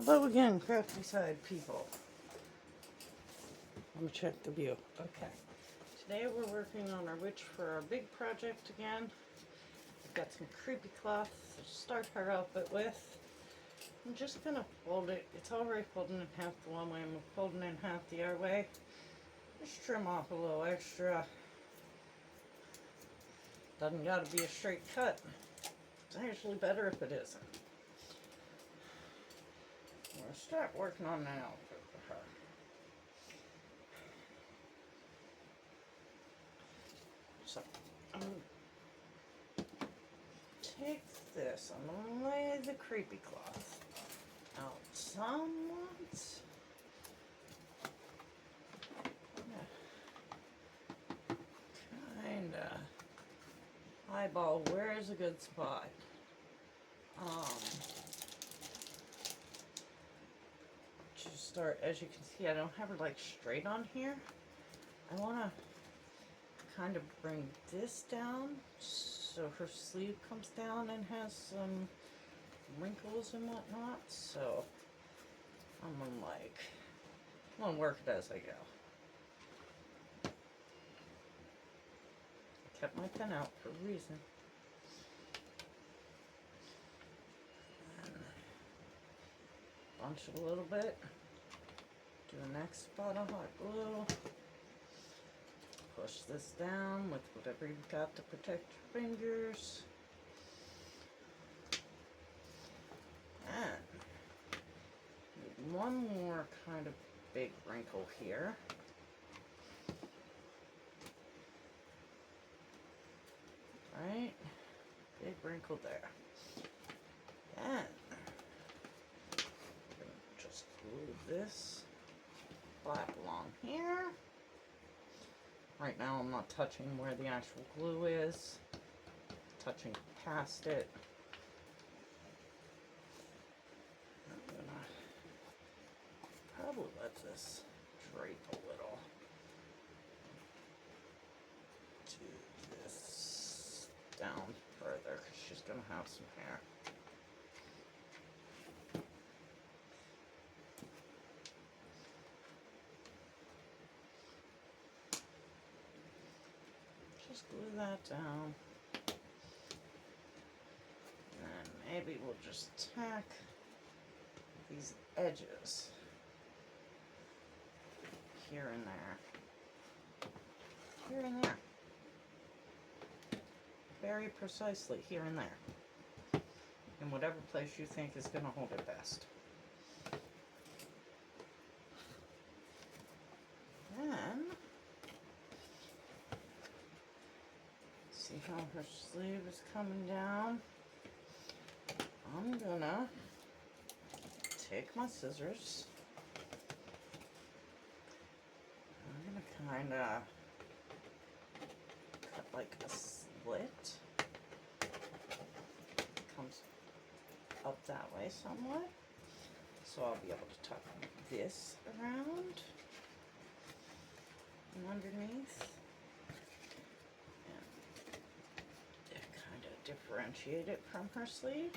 Hello again, Crafty Side people. Let me check the view. Okay. Today we're working on our witch for our big project again. We've got some creepy cloth to start her outfit with. I'm just going to fold it. It's already folded in half the one way. I'm folding in half the other way. Just trim off a little extra. Doesn't got to be a straight cut. It's actually better if it isn't. I'm going to start working on that outfit for her. So, I'm going to take this. I'm going to lay the creepy cloth out somewhat. Kinda eyeball where is a good spot. Just start, as you can see, I don't have her like straight on here. I want to kind of bring this down so her sleeve comes down and has some wrinkles and whatnot. So I'm gonna work it as I go. I kept my pen out for a reason. And bunch it a little bit. Do the next spot of hot glue. Push this down with whatever you've got to protect your fingers. And one more kind of big wrinkle here. Right? Big wrinkle there. And I'm going to just glue this flap along here. Right now I'm not touching where the actual glue is. Touching past it. I'm going to probably let this drape a little. Do this down further because she's going to have some hair. Just glue that down. And maybe we'll just tack these edges here and there. Here and there. Very precisely here and there. In whatever place you think is going to hold it best. Then, see how her sleeve is coming down? I'm gonna take my scissors. I'm gonna kinda cut like a slit. Comes up that way somewhat. So I'll be able to tuck this around and underneath. And kind of differentiate it from her sleeve.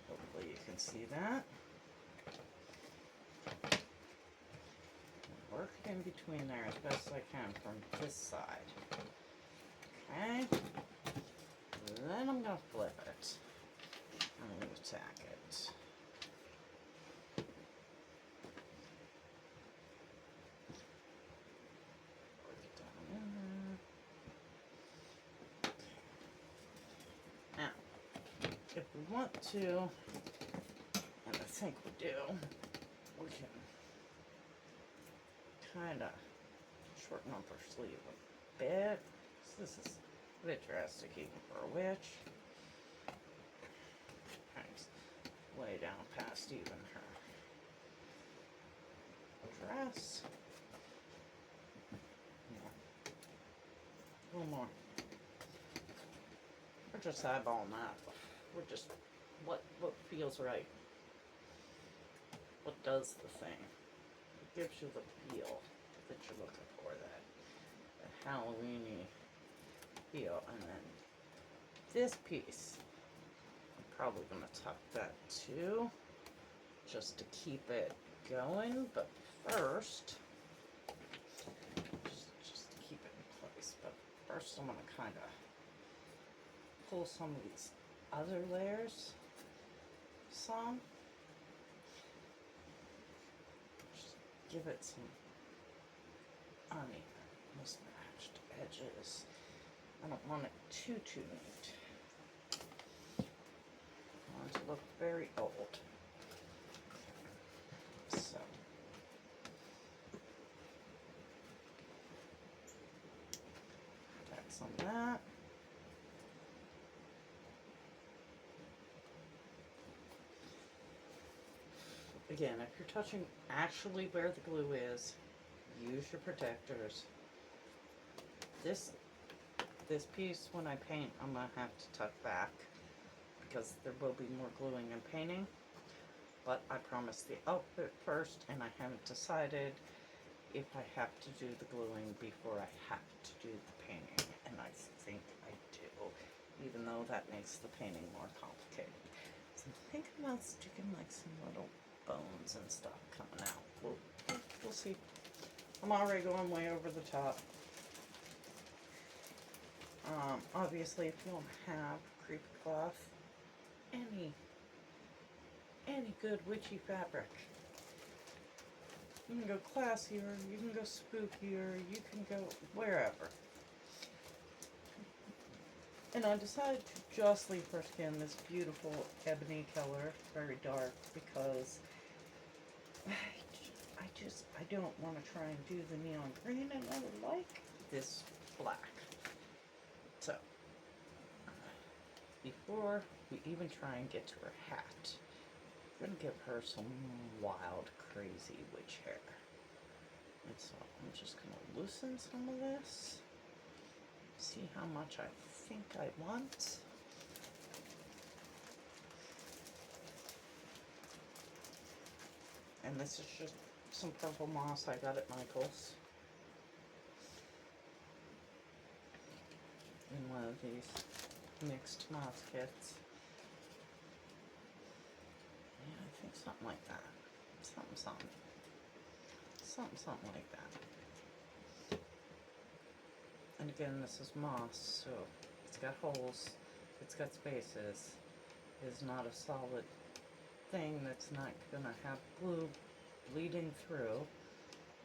Hopefully you can see that. Work it in between there as best I can from this side. Okay. Then I'm going to flip it. I'm going to tack it. Work it down in there. Now, if we want to, and I think we do, we can kind of shorten up her sleeve a bit. So this is a bit drastic even for a witch. Lay down past even her dress. Yeah. A little more. We're just eyeballing that. We're just what feels right. What does the thing? It gives you the feel that you're looking for, that Halloween-y feel. And then this piece probably going to tuck that too, just to keep it going. But first, just to keep it in place. But first I'm going to kind of pull some of these other layers some. Just give it some uneven, mismatched edges. I don't want it too neat. I want it to look very old. So that's some of that. Again, if you're touching actually where the glue is, use your protectors. This piece, when I paint, I'm going to have to tuck back because there will be more gluing and painting. But I promised the outfit first, and I haven't decided if I have to do the gluing before I have to do the painting. And I think I do, even though that makes the painting more complicated. So I'm thinking about sticking like some little bones and stuff coming out. We'll see. I'm already going way over the top. Obviously, if you don't have creepy cloth, any good witchy fabric, you can go classier, you can go spookier, you can go wherever. And I decided to just leave her skin this beautiful ebony color, very dark, because I don't want to try and do the neon green, and I would like this black. So, before we even try and get to her hat, I'm going to give her some wild, crazy witch hair. And so I'm just going to loosen some of this, see how much I think I want. And this is just some purple moss I got at Michael's. In one of these mixed moss kits. Yeah, I think something like that. Something like that. And again, this is moss, so it's got holes, it's got spaces. It's not a solid thing that's not gonna have glue bleeding through.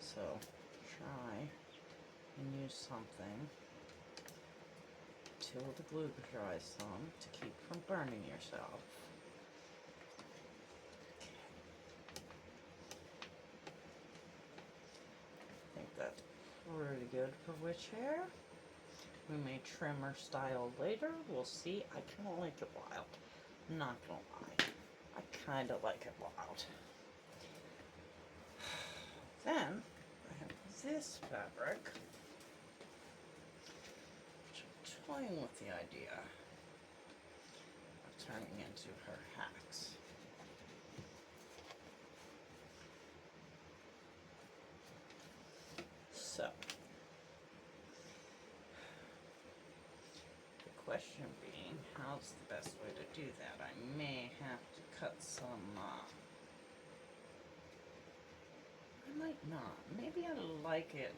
So try and use something till the glue dries some to keep from burning yourself. I think that's pretty good for witch hair. We may trim or style later. We'll see. I kind of like it wild. Not gonna lie. I kind of like it wild. Then I have this fabric, which I'm toying with the idea of turning into her hat. So, the question being, how's the best way to do that? I may have to cut some, I might not. Maybe I like it.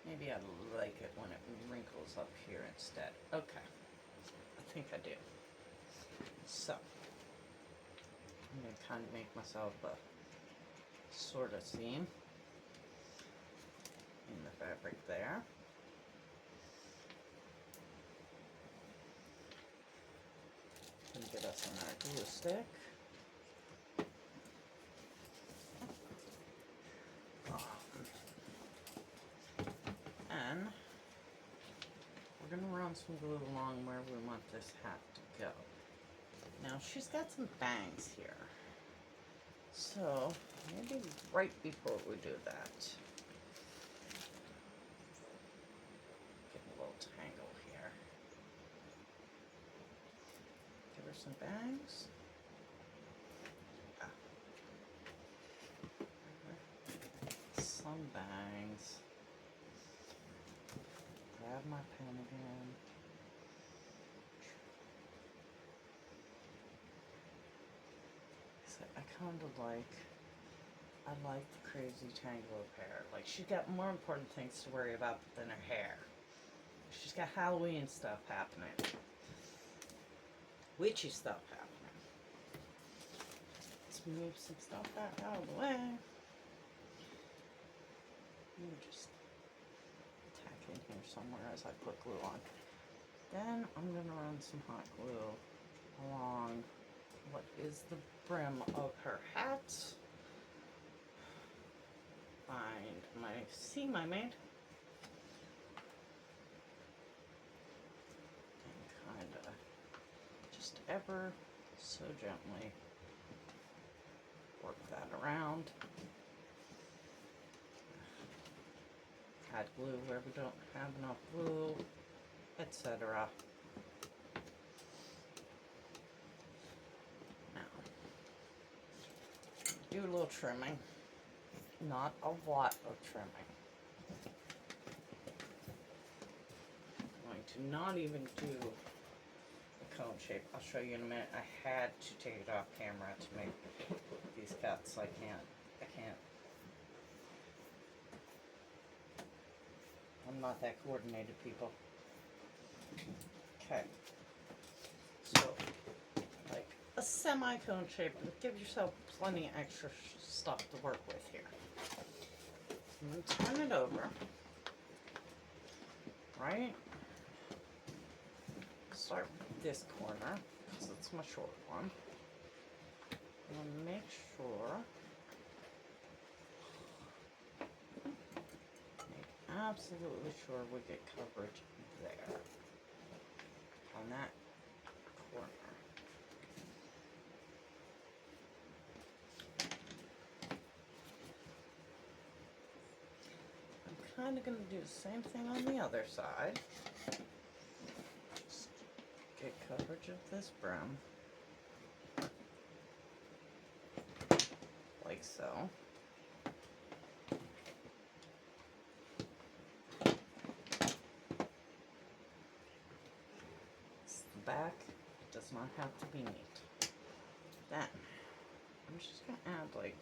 Maybe I like it when it wrinkles up here instead. Okay. I think I do. So, I'm going to kind of make myself a sort of seam in the fabric there. And get us on our glue stick. And we're going to run some glue along where we want this hat to go. Now she's got some bangs here, so maybe right before we do that, get a little tangle here. Give her some bangs. Some bangs. grab my pen again. So I kind of like, I like the crazy tangle of hair. Like, she's got more important things to worry about than her hair. She's got Halloween stuff happening. Witchy stuff happening. Let's move some stuff back out of the way. Let me just tack in here somewhere as I put glue on. Then I'm going to run some hot glue along what is the brim of her hat. Find my seam I made. And kind of just ever so gently work that around. Add glue where we don't have enough glue, etc. Now, do a little trimming, not a lot of trimming. I'm going to not even do the cone shape. I'll show you in a minute. I had to take it off camera to make these cuts. I can't. I'm not that coordinated, people. Okay. So, like a semi-cone shape, but give yourself plenty of extra stuff to work with here. I'm going to turn it over. Right? Start with this corner, because it's my short one. I'm going to make sure. Absolutely sure we get coverage there on that corner. I'm kind of going to do the same thing on the other side. Just get coverage of this brim, like so. Back does not have to be neat. Then I'm just going to add like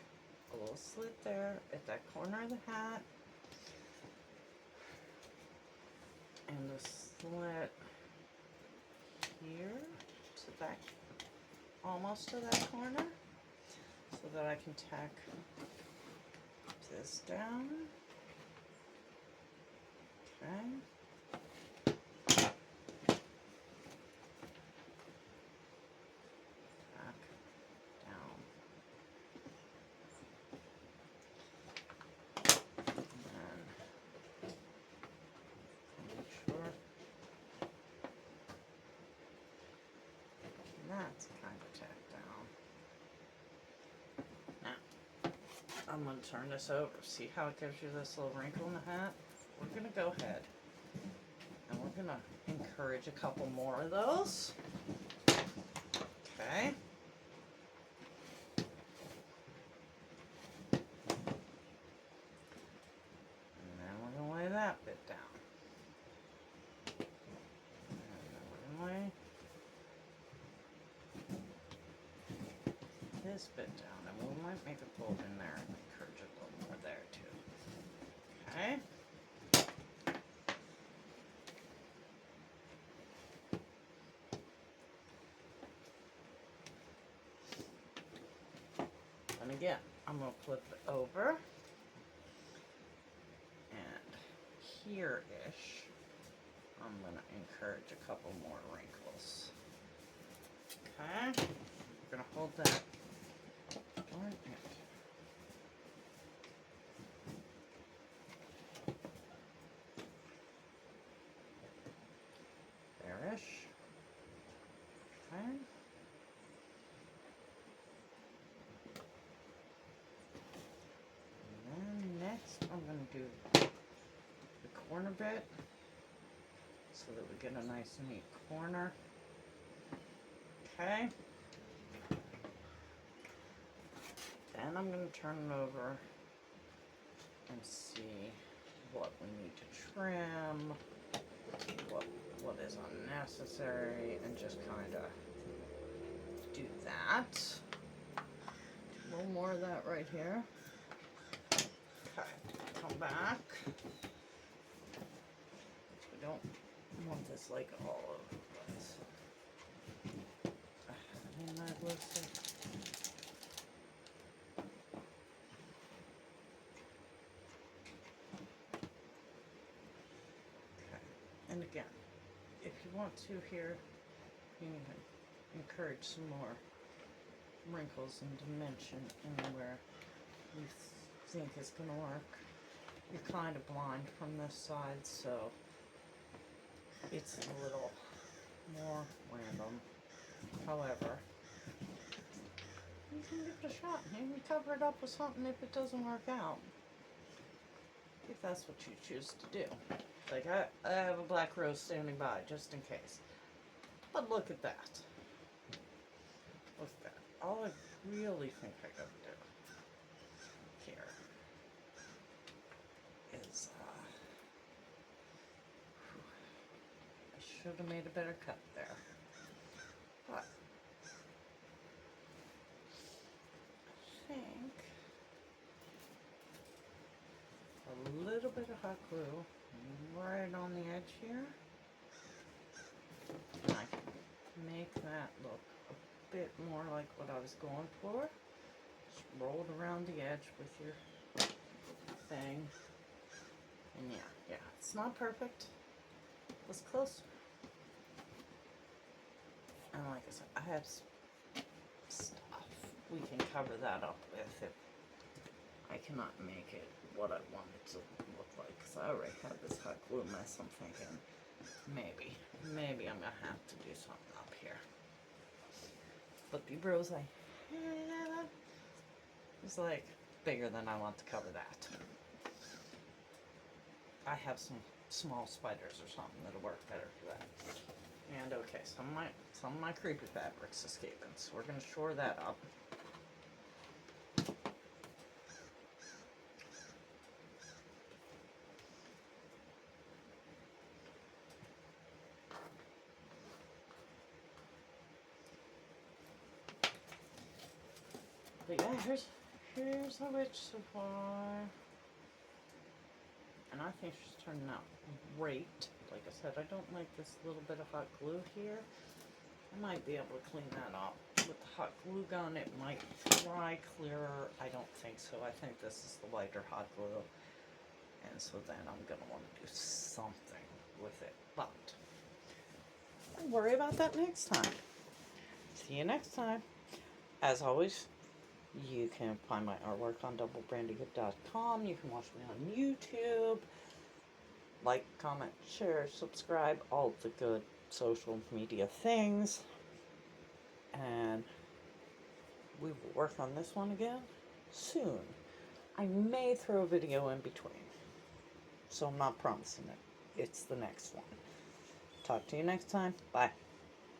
a little slit there at that corner of the hat, and the slit here to back almost to that corner, so that I can tack this down. Okay. That's kind of tacked down. Now, I'm going to turn this over. See how it gives you this little wrinkle in the hat? We're going to go ahead and we're going to encourage a couple more of those. Okay. And then we're going to lay that bit down. And then we're going to lay this bit down, and we might make a fold in there and encourage a little more there too. Okay. And again, I'm going to flip it over, and here-ish, I'm going to encourage a couple more wrinkles. Okay. We're going to hold that. There-ish. Okay. And then next I'm going to do the corner bit so that we get a nice neat corner. Okay. Then I'm going to turn it over and see what we need to trim. what is unnecessary and just kind of do that. A little more of that right here. Okay, come back. We don't want this like all over the place. And that looks like and again, if you want to here, you can encourage some more wrinkles and dimension in where you think is going to work. You're kind of blind from this side, so it's a little more random. However, you can give it a shot. You can cover it up with something if it doesn't work out. If that's what you choose to do. Like, I have a black rose standing by, just in case. But look at that. Look at that. All I really think I gotta do here is, I should have made a better cut there. But, I think a little bit of hot glue right on the edge here. And I can make that look a bit more like what I was going for. Just roll it around the edge with your thing. And yeah, it's not perfect. It's close. And like I said, I have stuff we can cover that up with if I cannot make it what I want it to look like. Because I already have this hot glue mess. I'm thinking maybe I'm going to have to do something up here. But the rose I have is like bigger than I want to cover that. I have some small spiders or something that'll work better for that. And okay, some of my creepy fabric's escaping, so we're gonna shore that up. But yeah, here's the witch so far. And I think she's turning out great. Like I said, I don't like this little bit of hot glue here. I might be able to clean that up with the hot glue gun. It might dry clearer. I don't think so. I think this is the lighter hot glue. And so then I'm going to want to do something with it. But I'll worry about that next time. See you next time. As always, you can find my artwork on doublebrandingit.com. You can watch me on YouTube. Like, comment, share, subscribe, all the good social media things. And we will work on this one again soon. I may throw a video in between. So I'm not promising it. It's the next one. Talk to you next time. Bye.